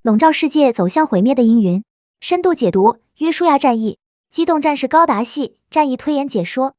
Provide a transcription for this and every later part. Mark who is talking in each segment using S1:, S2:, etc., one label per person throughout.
S1: 笼罩世界走向毁灭的阴云。深度解读约书亚战役，机动战士高达系战役推演解说。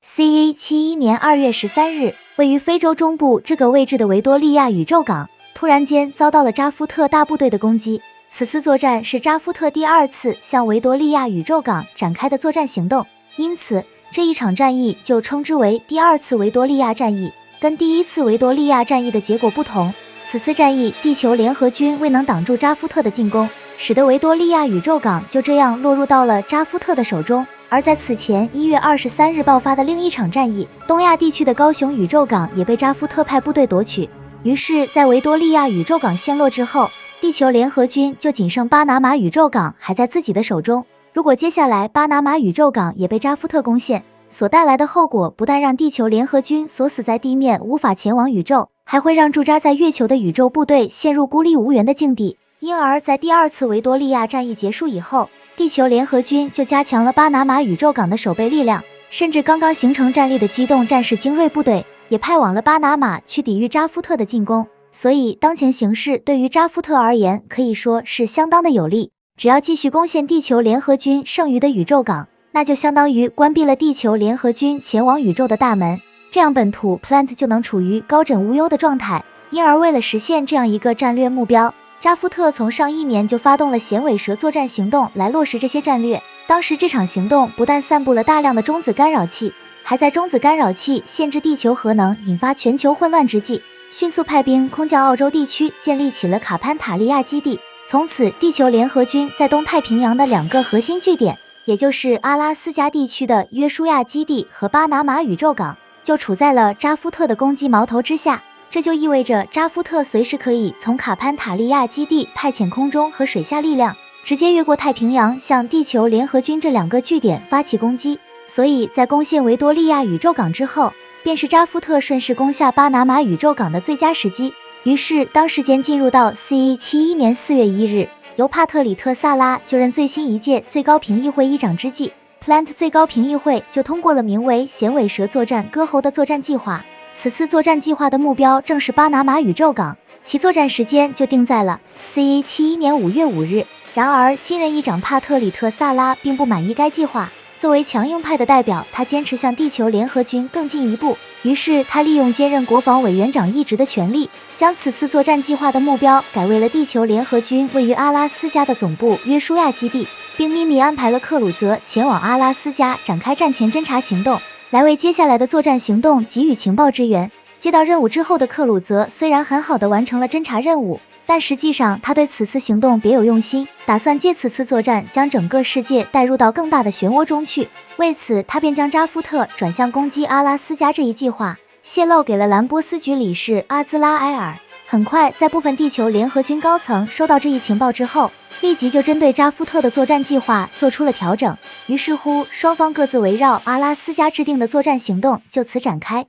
S1: CE71年2月13日，位于非洲中部这个位置的维多利亚宇宙港，突然间遭到了扎夫特大部队的攻击。此次作战是扎夫特第2次向维多利亚宇宙港展开的作战行动，因此这一场战役就称之为第2次维多利亚战役。跟第1次维多利亚战役的结果不同，此次战役地球联合军未能挡住扎夫特的进攻，使得维多利亚宇宙港就这样落入到了扎夫特的手中。而在此前1月23日爆发的另一场战役，东亚地区的高雄宇宙港也被扎夫特派部队夺取。于是，在维多利亚宇宙港陷落之后，地球联合军就仅剩巴拿马宇宙港还在自己的手中。如果接下来巴拿马宇宙港也被扎夫特攻陷，所带来的后果不但让地球联合军锁死在地面无法前往宇宙，还会让驻扎在月球的宇宙部队陷入孤立无援的境地。因而在第2次维多利亚战役结束以后，地球联合军就加强了巴拿马宇宙港的守备力量，甚至刚刚形成战力的机动战士精锐部队也派往了巴拿马去抵御扎夫特的进攻。所以当前形势对于扎夫特而言可以说是相当的有利，只要继续攻陷地球联合军剩余的宇宙港，那就相当于关闭了地球联合军前往宇宙的大门，这样本土 Plant 就能处于高枕无忧的状态。因而为了实现这样一个战略目标，扎夫特从上1年就发动了衔尾蛇作战行动来落实这些战略。当时这场行动不但散布了大量的中子干扰器，还在中子干扰器限制地球核能引发全球混乱之际，迅速派兵空降澳洲地区，建立起了卡潘塔利亚基地。从此地球联合军在东太平洋的2个核心据点，也就是阿拉斯加地区的约书亚基地和巴拿马宇宙港，就处在了扎夫特的攻击矛头之下。这就意味着扎夫特随时可以从卡潘塔利亚基地派遣空中和水下力量，直接越过太平洋向地球联合军这2个据点发起攻击。所以在攻陷维多利亚宇宙港之后，便是扎夫特顺势攻下巴拿马宇宙港的最佳时机。于是当时间进入到CE71年4月1日，由帕特里特·萨拉就任最新一届最高评议会议长之际， Plant 最高评议会就通过了名为衔尾蛇作战割喉的作战计划。此次作战计划的目标正是巴拿马宇宙港，其作战时间就定在了CE71年5月5日。然而新任议长帕特里特·萨拉并不满意该计划，作为强硬派的代表，他坚持向地球联合军更进一步。于是他利用兼任国防委员长一职的权利，将此次作战计划的目标改为了地球联合军位于阿拉斯加的总部约书亚基地，并秘密安排了克鲁泽前往阿拉斯加展开战前侦察行动，来为接下来的作战行动给予情报支援。接到任务之后的克鲁泽虽然很好的完成了侦察任务，但实际上他对此次行动别有用心，打算借此次作战将整个世界带入到更大的漩涡中去。为此他便将扎夫特转向攻击阿拉斯加这一计划泄露给了兰波斯局理事阿兹拉埃尔。很快在部分地球联合军高层收到这一情报之后，立即就针对扎夫特的作战计划做出了调整。于是乎双方各自围绕阿拉斯加制定的作战行动就此展开。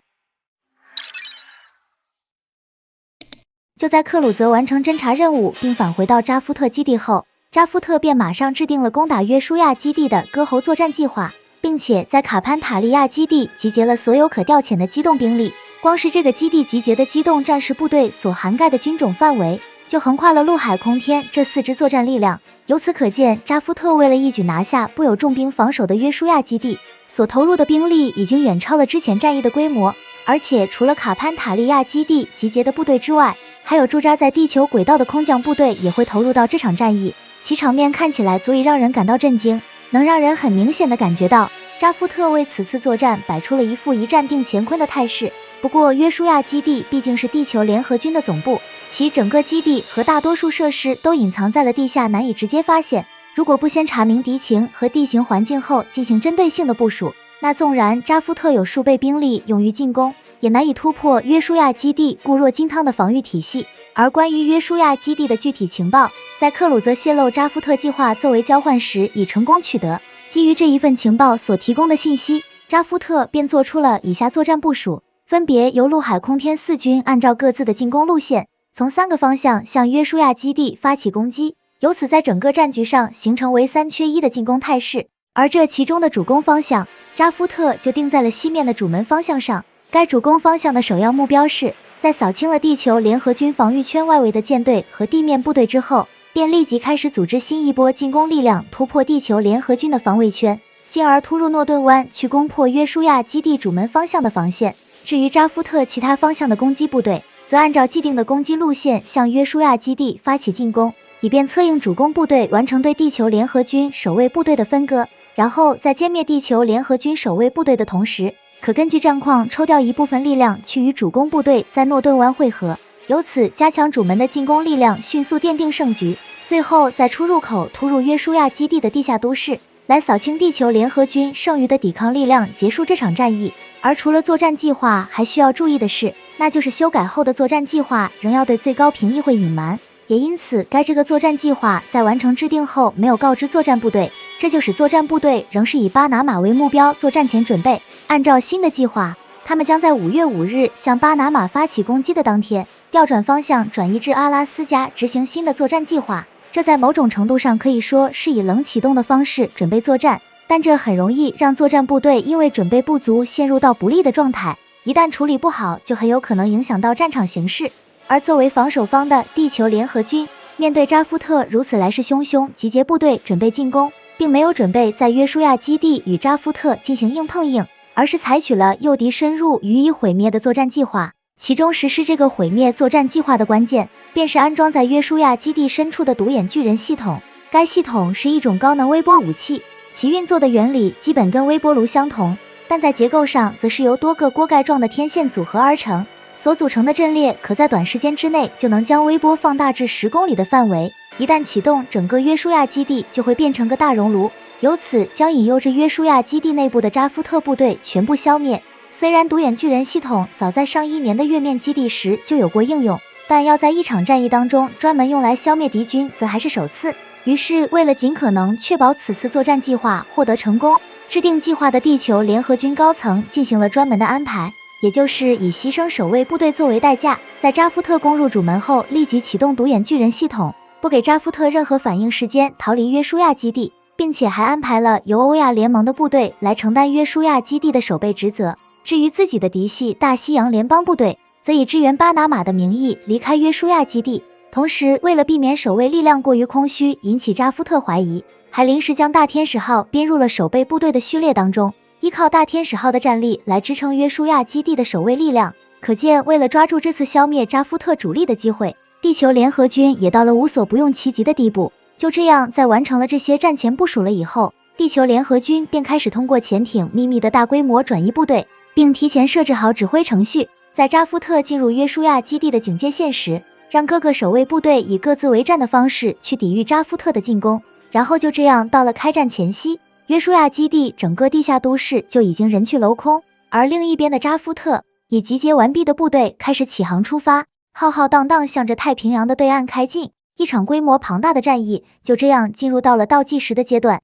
S1: 就在克鲁泽完成侦察任务并返回到扎夫特基地后，扎夫特便马上制定了攻打约书亚基地的割喉作战计划，并且在卡潘塔利亚基地集结了所有可调遣的机动兵力。光是这个基地集结的机动战士部队所涵盖的军种范围，就横跨了陆海空天这4支作战力量。由此可见，扎夫特为了一举拿下布有重兵防守的约书亚基地，所投入的兵力已经远超了之前战役的规模。而且除了卡潘塔利亚基地集结的部队之外，还有驻扎在地球轨道的空降部队也会投入到这场战役，其场面看起来足以让人感到震惊，能让人很明显的感觉到扎夫特为此次作战摆出了一副一战定乾坤的态势。不过约书亚基地毕竟是地球联合军的总部，其整个基地和大多数设施都隐藏在了地下，难以直接发现。如果不先查明敌情和地形环境后进行针对性的部署，那纵然扎夫特有数倍兵力勇于进攻，也难以突破约书亚基地固若金汤的防御体系。而关于约书亚基地的具体情报，在克鲁泽泄露扎夫特计划作为交换时已成功取得。基于这一份情报所提供的信息，扎夫特便做出了以下作战部署，分别由陆海空天4军按照各自的进攻路线，从3个方向向约书亚基地发起攻击，由此在整个战局上形成为3缺1的进攻态势。而这其中的主攻方向，扎夫特就定在了西面的主门方向上。该主攻方向的首要目标是在扫清了地球联合军防御圈外围的舰队和地面部队之后，便立即开始组织新一波进攻力量，突破地球联合军的防卫圈，进而突入诺顿湾去攻破约书亚基地主门方向的防线。至于扎夫特其他方向的攻击部队，则按照既定的攻击路线向约书亚基地发起进攻，以便策应主攻部队完成对地球联合军守卫部队的分割，然后在歼灭地球联合军守卫部队的同时，可根据战况抽调一部分力量去与主攻部队在诺顿湾会合，由此加强主门的进攻力量，迅速奠定胜局。最后在出入口突入约书亚基地的地下都市，来扫清地球联合军剩余的抵抗力量，结束这场战役。而除了作战计划，还需要注意的是，那就是修改后的作战计划仍要对最高评议会隐瞒，也因此这个作战计划在完成制定后没有告知作战部队，这就使作战部队仍是以巴拿马为目标做战前准备。按照新的计划，他们将在5月5日向巴拿马发起攻击的当天，调转方向转移至阿拉斯加执行新的作战计划。这在某种程度上可以说是以冷启动的方式准备作战，但这很容易让作战部队因为准备不足陷入到不利的状态，一旦处理不好，就很有可能影响到战场形势。而作为防守方的地球联合军，面对扎夫特如此来势汹汹集结部队准备进攻，并没有准备在约书亚基地与扎夫特进行硬碰硬，而是采取了诱敌深入予以毁灭的作战计划。其中实施这个毁灭作战计划的关键，便是安装在约书亚基地深处的独眼巨人系统。该系统是一种高能微波武器，其运作的原理基本跟微波炉相同，但在结构上则是由多个锅盖状的天线组合而成，所组成的阵列可在短时间之内就能将微波放大至10公里的范围。一旦启动，整个约书亚基地就会变成个大熔炉，由此将引诱至约书亚基地内部的扎夫特部队全部消灭。虽然独眼巨人系统早在上1年的月面基地时就有过应用，但要在一场战役当中专门用来消灭敌军则还是首次。于是为了尽可能确保此次作战计划获得成功，制定计划的地球联合军高层进行了专门的安排，也就是以牺牲守卫部队作为代价，在扎夫特攻入主门后立即启动独眼巨人系统，不给扎夫特任何反应时间逃离约书亚基地，并且还安排了由欧亚联盟的部队来承担约书亚基地的守备职责。至于自己的嫡系大西洋联邦部队，则以支援巴拿马的名义离开约书亚基地，同时为了避免守卫力量过于空虚引起扎夫特怀疑，还临时将大天使号编入了守备部队的序列当中，依靠大天使号的战力来支撑约书亚基地的守卫力量。可见为了抓住这次消灭扎夫特主力的机会，地球联合军也到了无所不用其极的地步。就这样，在完成了这些战前部署了以后，地球联合军便开始通过潜艇秘密的大规模转移部队，并提前设置好指挥程序，在扎夫特进入约书亚基地的警戒线时，让各个守卫部队以各自为战的方式去抵御扎夫特的进攻。然后就这样到了开战前夕，约书亚基地整个地下都市就已经人去楼空，而另一边的扎夫特已集结完毕的部队开始起航出发，浩浩荡荡向着太平洋的对岸开进。一场规模庞大的战役就这样进入到了倒计时的阶段。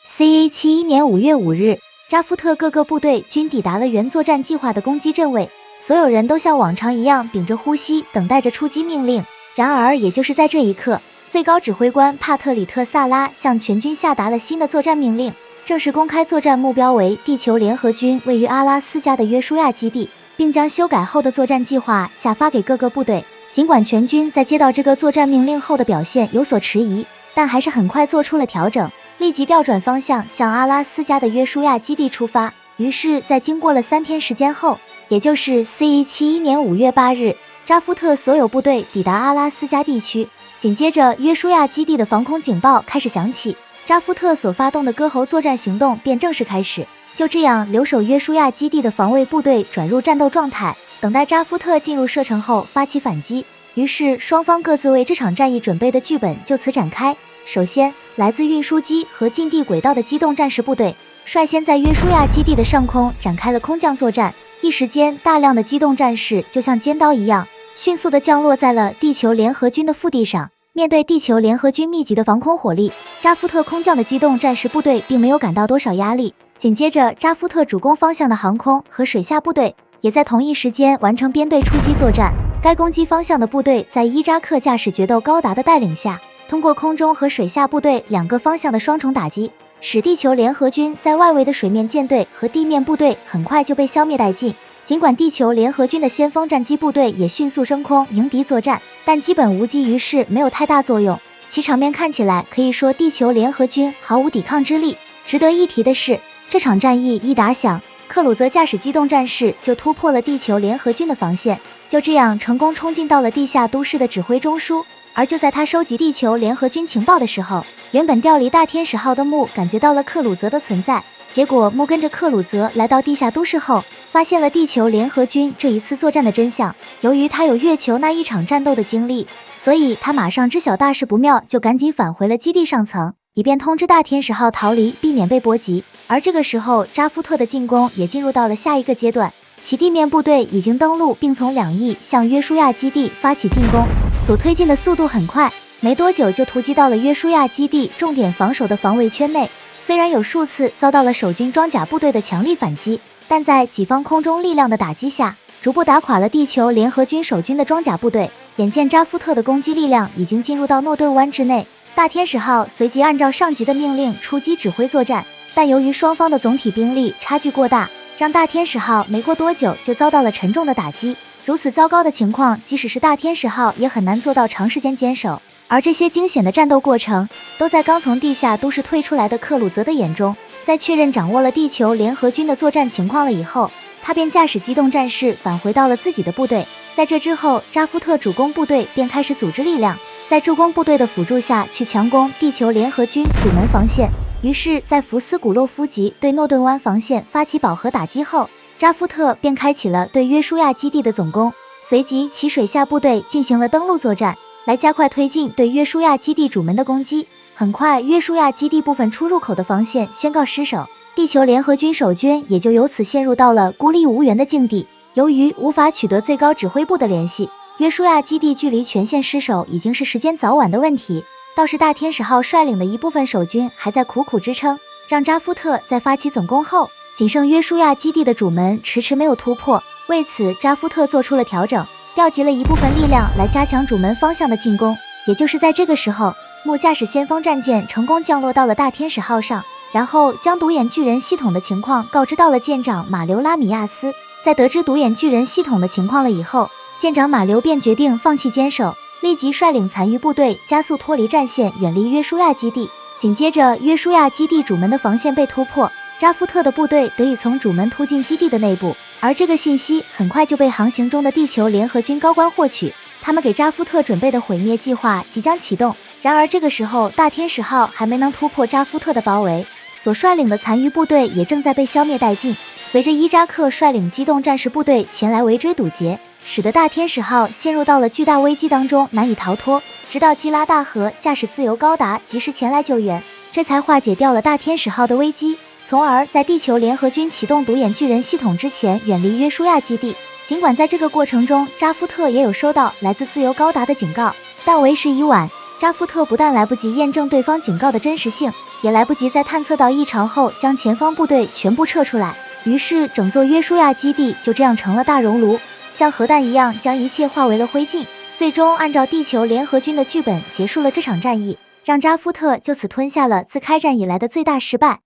S1: CA71年5月5日，扎夫特各个部队均抵达了原作战计划的攻击阵位，所有人都像往常一样屏着呼吸，等待着出击命令。然而，也就是在这一刻，最高指挥官帕特里特·萨拉向全军下达了新的作战命令，正式公开作战目标为地球联合军位于阿拉斯加的约书亚基地，并将修改后的作战计划下发给各个部队。尽管全军在接到这个作战命令后的表现有所迟疑，但还是很快做出了调整，立即调转方向向阿拉斯加的约书亚基地出发。于是在经过了3天时间后，也就是 CA71年5月8日，扎夫特所有部队抵达阿拉斯加地区。紧接着约书亚基地的防空警报开始响起，扎夫特所发动的割喉作战行动便正式开始。就这样，留守约书亚基地的防卫部队转入战斗状态，等待扎夫特进入射程后发起反击。于是双方各自为这场战役准备的剧本就此展开。首先，来自运输机和近地轨道的机动战士部队率先在约书亚基地的上空展开了空降作战。一时间，大量的机动战士就像尖刀一样，迅速地降落在了地球联合军的腹地上。面对地球联合军密集的防空火力，扎夫特空降的机动战士部队并没有感到多少压力。紧接着，扎夫特主攻方向的航空和水下部队也在同一时间完成编队出击作战。该攻击方向的部队在伊扎克驾驶决斗高达的带领下，通过空中和水下部队2个方向的双重打击，使地球联合军在外围的水面舰队和地面部队很快就被消灭殆尽。尽管地球联合军的先锋战机部队也迅速升空迎敌作战，但基本无济于事，没有太大作用。其场面看起来可以说地球联合军毫无抵抗之力。值得一提的是，这场战役一打响，克鲁泽驾驶机动战士就突破了地球联合军的防线，就这样成功冲进到了地下都市的指挥中枢。而就在他收集地球联合军情报的时候，原本调离大天使号的木感觉到了克鲁泽的存在。结果木跟着克鲁泽来到地下都市后，发现了地球联合军这一次作战的真相。由于他有月球那一场战斗的经历，所以他马上知晓大事不妙，就赶紧返回了基地上层，以便通知大天使号逃离，避免被波及。而这个时候，扎夫特的进攻也进入到了下一个阶段，其地面部队已经登陆，并从两翼向约书亚基地发起进攻，所推进的速度很快，没多久就突击到了约书亚基地重点防守的防卫圈内。虽然有数次遭到了守军装甲部队的强力反击，但在己方空中力量的打击下，逐步打垮了地球联合军守军的装甲部队。眼见扎夫特的攻击力量已经进入到诺顿湾之内，大天使号随即按照上级的命令出击指挥作战，但由于双方的总体兵力差距过大，让大天使号没过多久就遭到了沉重的打击。如此糟糕的情况，即使是大天使号也很难做到长时间坚守。而这些惊险的战斗过程，都在刚从地下都市退出来的克鲁泽的眼中。在确认掌握了地球联合军的作战情况了以后，他便驾驶机动战士返回到了自己的部队。在这之后，扎夫特主攻部队便开始组织力量，在助攻部队的辅助下去强攻地球联合军主门防线。于是，在福斯古洛夫级对诺顿湾防线发起饱和打击后，扎夫特便开启了对约书亚基地的总攻，随即其水下部队进行了登陆作战，来加快推进对约书亚基地主门的攻击。很快，约书亚基地部分出入口的防线宣告失守，地球联合军守军也就由此陷入到了孤立无援的境地。由于无法取得最高指挥部的联系，约书亚基地距离全线失守已经是时间早晚的问题。倒是大天使号率领的一部分守军还在苦苦支撑，让扎夫特在发起总攻后，仅剩约书亚基地的主门迟迟没有突破。为此，扎夫特做出了调整，调集了一部分力量来加强主门方向的进攻。也就是在这个时候，木驾驶先锋战舰成功降落到了大天使号上，然后将独眼巨人系统的情况告知到了舰长马留拉米亚斯。在得知独眼巨人系统的情况了以后，舰长马留便决定放弃坚守，立即率领残余部队加速脱离战线，远离约书亚基地。紧接着，约书亚基地主门的防线被突破，扎夫特的部队得以从主门突进基地的内部。而这个信息很快就被航行中的地球联合军高官获取，他们给扎夫特准备的毁灭计划即将启动。然而这个时候，大天使号还没能突破扎夫特的包围，所率领的残余部队也正在被消灭殆尽。随着伊扎克率领机动战士部队前来围追堵截，使得大天使号陷入到了巨大危机当中，难以逃脱。直到基拉大河驾驶自由高达及时前来救援，这才化解掉了大天使号的危机，从而在地球联合军启动独眼巨人系统之前远离约书亚基地。尽管在这个过程中，扎夫特也有收到来自自由高达的警告，但为时已晚。扎夫特不但来不及验证对方警告的真实性，也来不及在探测到异常后将前方部队全部撤出来。于是整座约书亚基地就这样成了大熔炉，像核弹一样将一切化为了灰烬。最终按照地球联合军的剧本结束了这场战役，让扎夫特就此吞下了自开战以来的最大失败。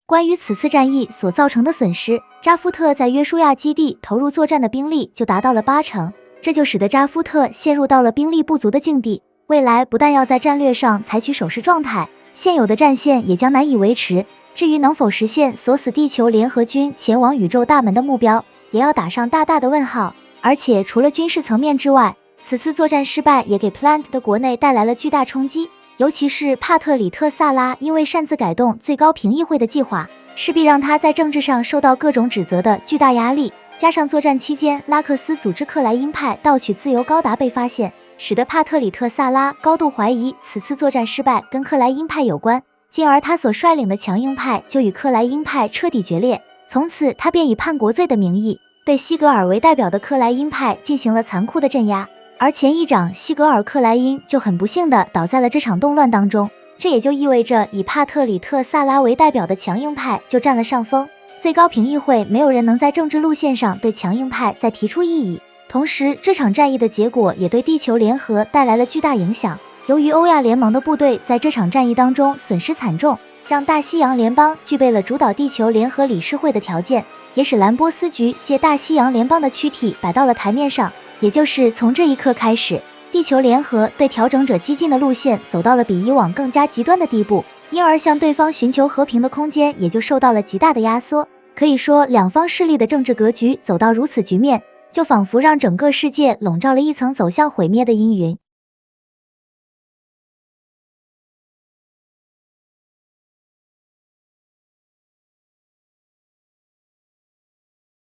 S1: 关于此次战役所造成的损失，扎夫特在约书亚基地投入作战的兵力就达到了80%，这就使得扎夫特陷入到了兵力不足的境地。未来不但要在战略上采取守势状态，现有的战线也将难以维持。至于能否实现锁死地球联合军前往宇宙大门的目标，也要打上大大的问号。而且除了军事层面之外，此次作战失败也给 Plant 的国内带来了巨大冲击。尤其是帕特里特·萨拉因为擅自改动最高评议会的计划，势必让他在政治上受到各种指责的巨大压力。加上作战期间拉克斯组织克莱因派盗取自由高达被发现，使得帕特里特·萨拉高度怀疑此次作战失败跟克莱因派有关，进而他所率领的强硬派就与克莱因派彻底决裂。从此他便以叛国罪的名义对西格尔为代表的克莱因派进行了残酷的镇压，而前议长西格尔·克莱因就很不幸地倒在了这场动乱当中。这也就意味着以帕特里特·萨拉为代表的强硬派就占了上风，最高评议会没有人能在政治路线上对强硬派再提出异议。同时，这场战役的结果也对地球联合带来了巨大影响。由于欧亚联盟的部队在这场战役当中损失惨重，让大西洋联邦具备了主导地球联合理事会的条件，也使兰波斯局借大西洋联邦的躯体摆到了台面上。也就是从这一刻开始，地球联合对调整者激进的路线走到了比以往更加极端的地步，因而向对方寻求和平的空间也就受到了极大的压缩。可以说，两方势力的政治格局走到如此局面，就仿佛让整个世界笼罩了一层走向毁灭的阴云。